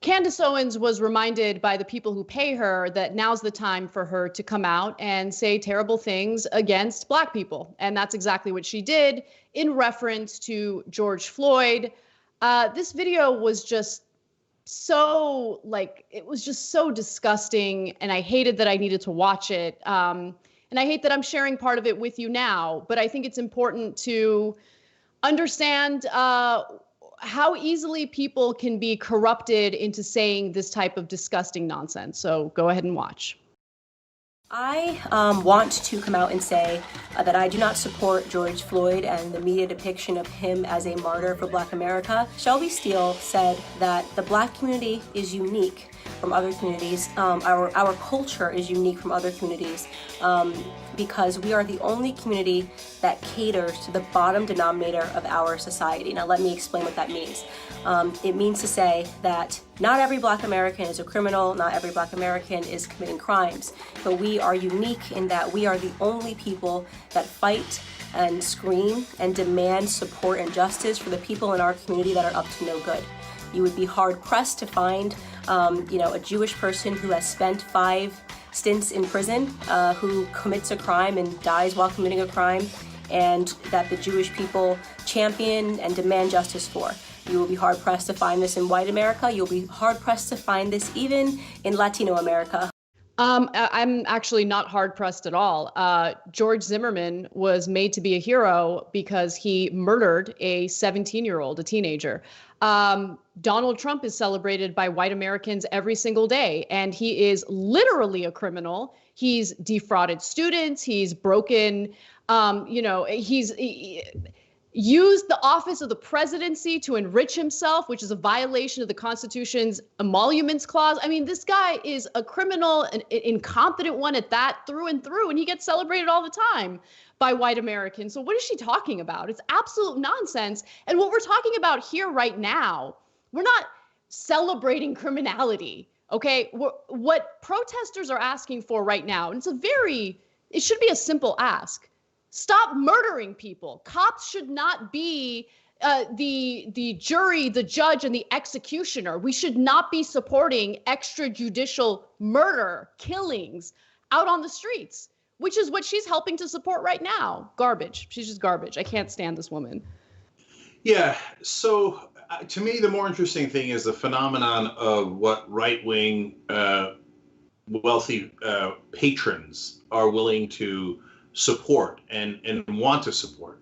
Candace Owens was reminded by the people who pay her that now's the time for her to come out and say terrible things against Black people. And that's exactly what she did in reference to George Floyd. This video was just so, like, it was just so disgusting. And I hated that I needed to watch it. And I hate that I'm sharing part of it with you now. But I think it's important to understand how easily people can be corrupted into saying this type of disgusting nonsense. So go ahead and watch. I want to come out and say that I do not support George Floyd and the media depiction of him as a martyr for Black America. Shelby Steele said that the Black community is unique from other communities. Our culture is unique from other communities because we are the only community that caters to the bottom denominator of our society. Now let me explain what that means. It means to say that not every Black American is a criminal, not every Black American is committing crimes, but we are unique in that we are the only people that fight and scream and demand support and justice for the people in our community that are up to no good. You would be hard pressed to find a Jewish person who has spent 5 stints in prison, who commits a crime and dies while committing a crime, and that the Jewish people champion and demand justice for. You will be hard pressed to find this in white America. You'll be hard pressed to find this even in Latino America. I'm actually not hard pressed at all. George Zimmerman was made to be a hero because he murdered a 17-year-old, a teenager. Donald Trump is celebrated by white Americans every single day, and he is literally a criminal. He's defrauded students. He's broken, he's used the office of the presidency to enrich himself, which is a violation of the Constitution's emoluments clause. I mean, this guy is a criminal, an incompetent one at that, through and through, and he gets celebrated all the time by white Americans. So what is she talking about? It's absolute nonsense. And what we're talking about here right now, we're not celebrating criminality, okay? What protesters are asking for right now, and it should be a simple ask. Stop murdering people. Cops should not be the jury, the judge, and the executioner. We should not be supporting extrajudicial murder, killings out on the streets, which is what she's helping to support right now. Garbage. She's just garbage. I can't stand this woman. Yeah. So to me, the more interesting thing is the phenomenon of what right-wing wealthy patrons are willing to support and want to support.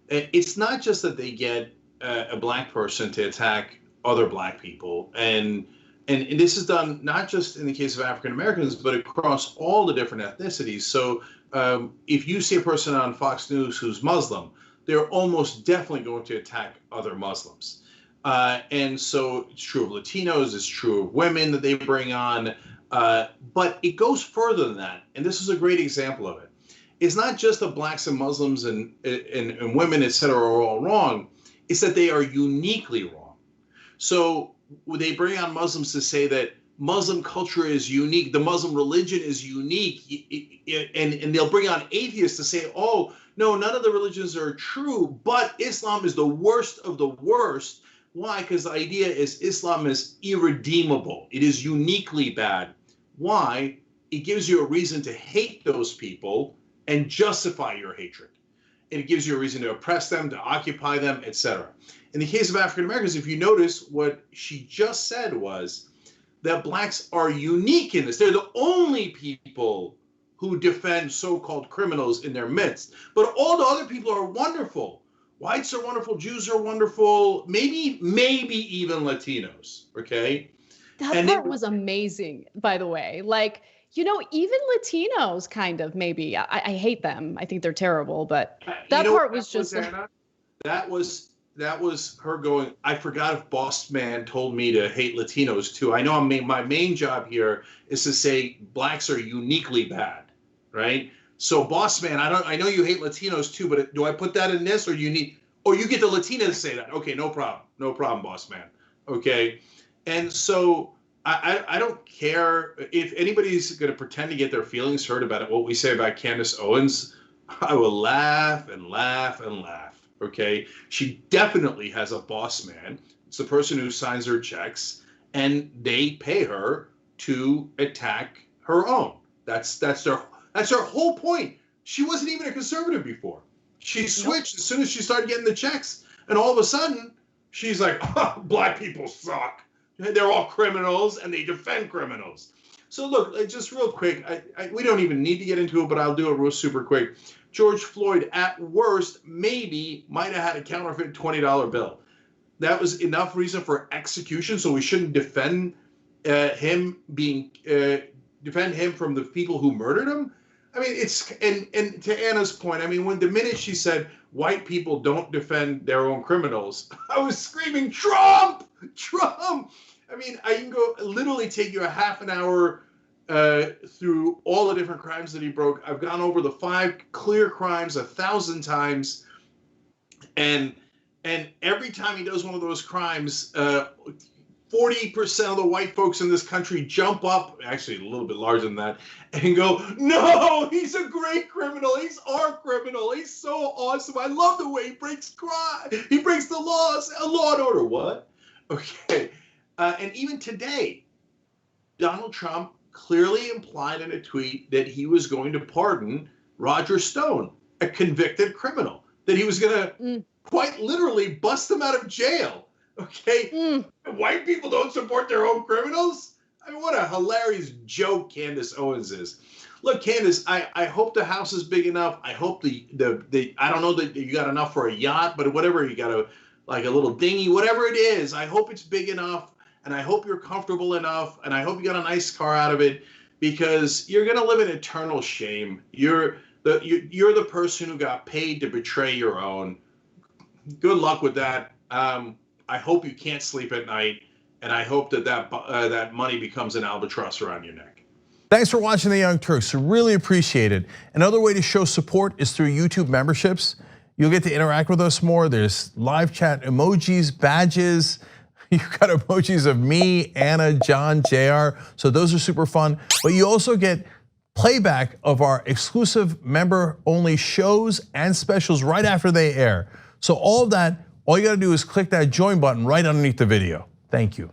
It's not just that they get a Black person to attack other Black people, and this is done not just in the case of African Americans, but across all the different ethnicities. So if you see a person on Fox News who's Muslim, they're almost definitely going to attack other Muslims. And so it's true of Latinos, it's true of women that they bring on, but it goes further than that. And this is a great example of it. It's not just that Blacks and Muslims and women, et cetera, are all wrong. It's that they are uniquely wrong. So they bring on Muslims to say that Muslim culture is unique, the Muslim religion is unique, and they'll bring on atheists to say, oh, no, none of the religions are true, but Islam is the worst of the worst. Why? Because the idea is Islam is irredeemable. It is uniquely bad. Why? It gives you a reason to hate those people and justify your hatred. And it gives you a reason to oppress them, to occupy them, etc. In the case of African Americans, if you notice, what she just said was that Blacks are unique in this. They're the only people who defend so-called criminals in their midst. But all the other people are wonderful. Whites are wonderful, Jews are wonderful, maybe even Latinos, okay? That part was amazing, by the way. Like, even Latinos kind of, maybe. I hate them. I think they're terrible, but that part was just... That was her going, I forgot if Boss Man told me to hate Latinos too. I know my main job here is to say Blacks are uniquely bad, right? So Boss Man, I know you hate Latinos too, but do I put that in this, or you get the Latina to say that? Okay, no problem, Boss Man. Okay, and so I don't care if anybody's going to pretend to get their feelings hurt about what we say about Candace Owens. I will laugh and laugh and laugh. Okay, she definitely has a boss man. It's the person who signs her checks, and they pay her to attack her own. That's their whole point. She wasn't even a conservative before. She switched as soon as she started getting the checks, and all of a sudden she's like, oh, black people suck. They're all criminals, and they defend criminals. So look, just real quick, we don't even need to get into it, but I'll do it real super quick. George Floyd, at worst, maybe might have had a counterfeit $20 bill. That was enough reason for execution, so we shouldn't defend him from the people who murdered him. I mean, it's and to Anna's point, I mean, when the minute she said white people don't defend their own criminals, I was screaming, Trump, Trump. I mean, I can go literally take you a half an hour through all the different crimes that he broke. I've gone over the 5 clear crimes 1,000 times, and every time he does one of those crimes, 40% of the white folks in this country jump up, actually a little bit larger than that, and go, no, he's a great criminal. He's our criminal. He's so awesome. I love the way he breaks the laws. Law and order. What? Okay. And even today, Donald Trump clearly implied in a tweet that he was going to pardon Roger Stone, a convicted criminal, that he was going to quite literally bust him out of jail. Okay, white people don't support their own criminals? I mean, what a hilarious joke Candace Owens is. Look, Candace, I hope the house is big enough. I hope the I don't know that you got enough for a yacht, but whatever, you got like a little dinghy, whatever it is, I hope it's big enough, and I hope you're comfortable enough, and I hope you got a nice car out of it, because you're gonna live in eternal shame. You're the person who got paid to betray your own. Good luck with that. I hope you can't sleep at night, and I hope that money becomes an albatross around your neck. Thanks for watching The Young Turks. Really appreciate it. Another way to show support is through YouTube memberships. You'll get to interact with us more. There's live chat emojis, badges. You've got emojis of me, Anna, John, JR. So those are super fun. But you also get playback of our exclusive member-only shows and specials right after they air. So all of that, all you gotta do is click that join button right underneath the video. Thank you.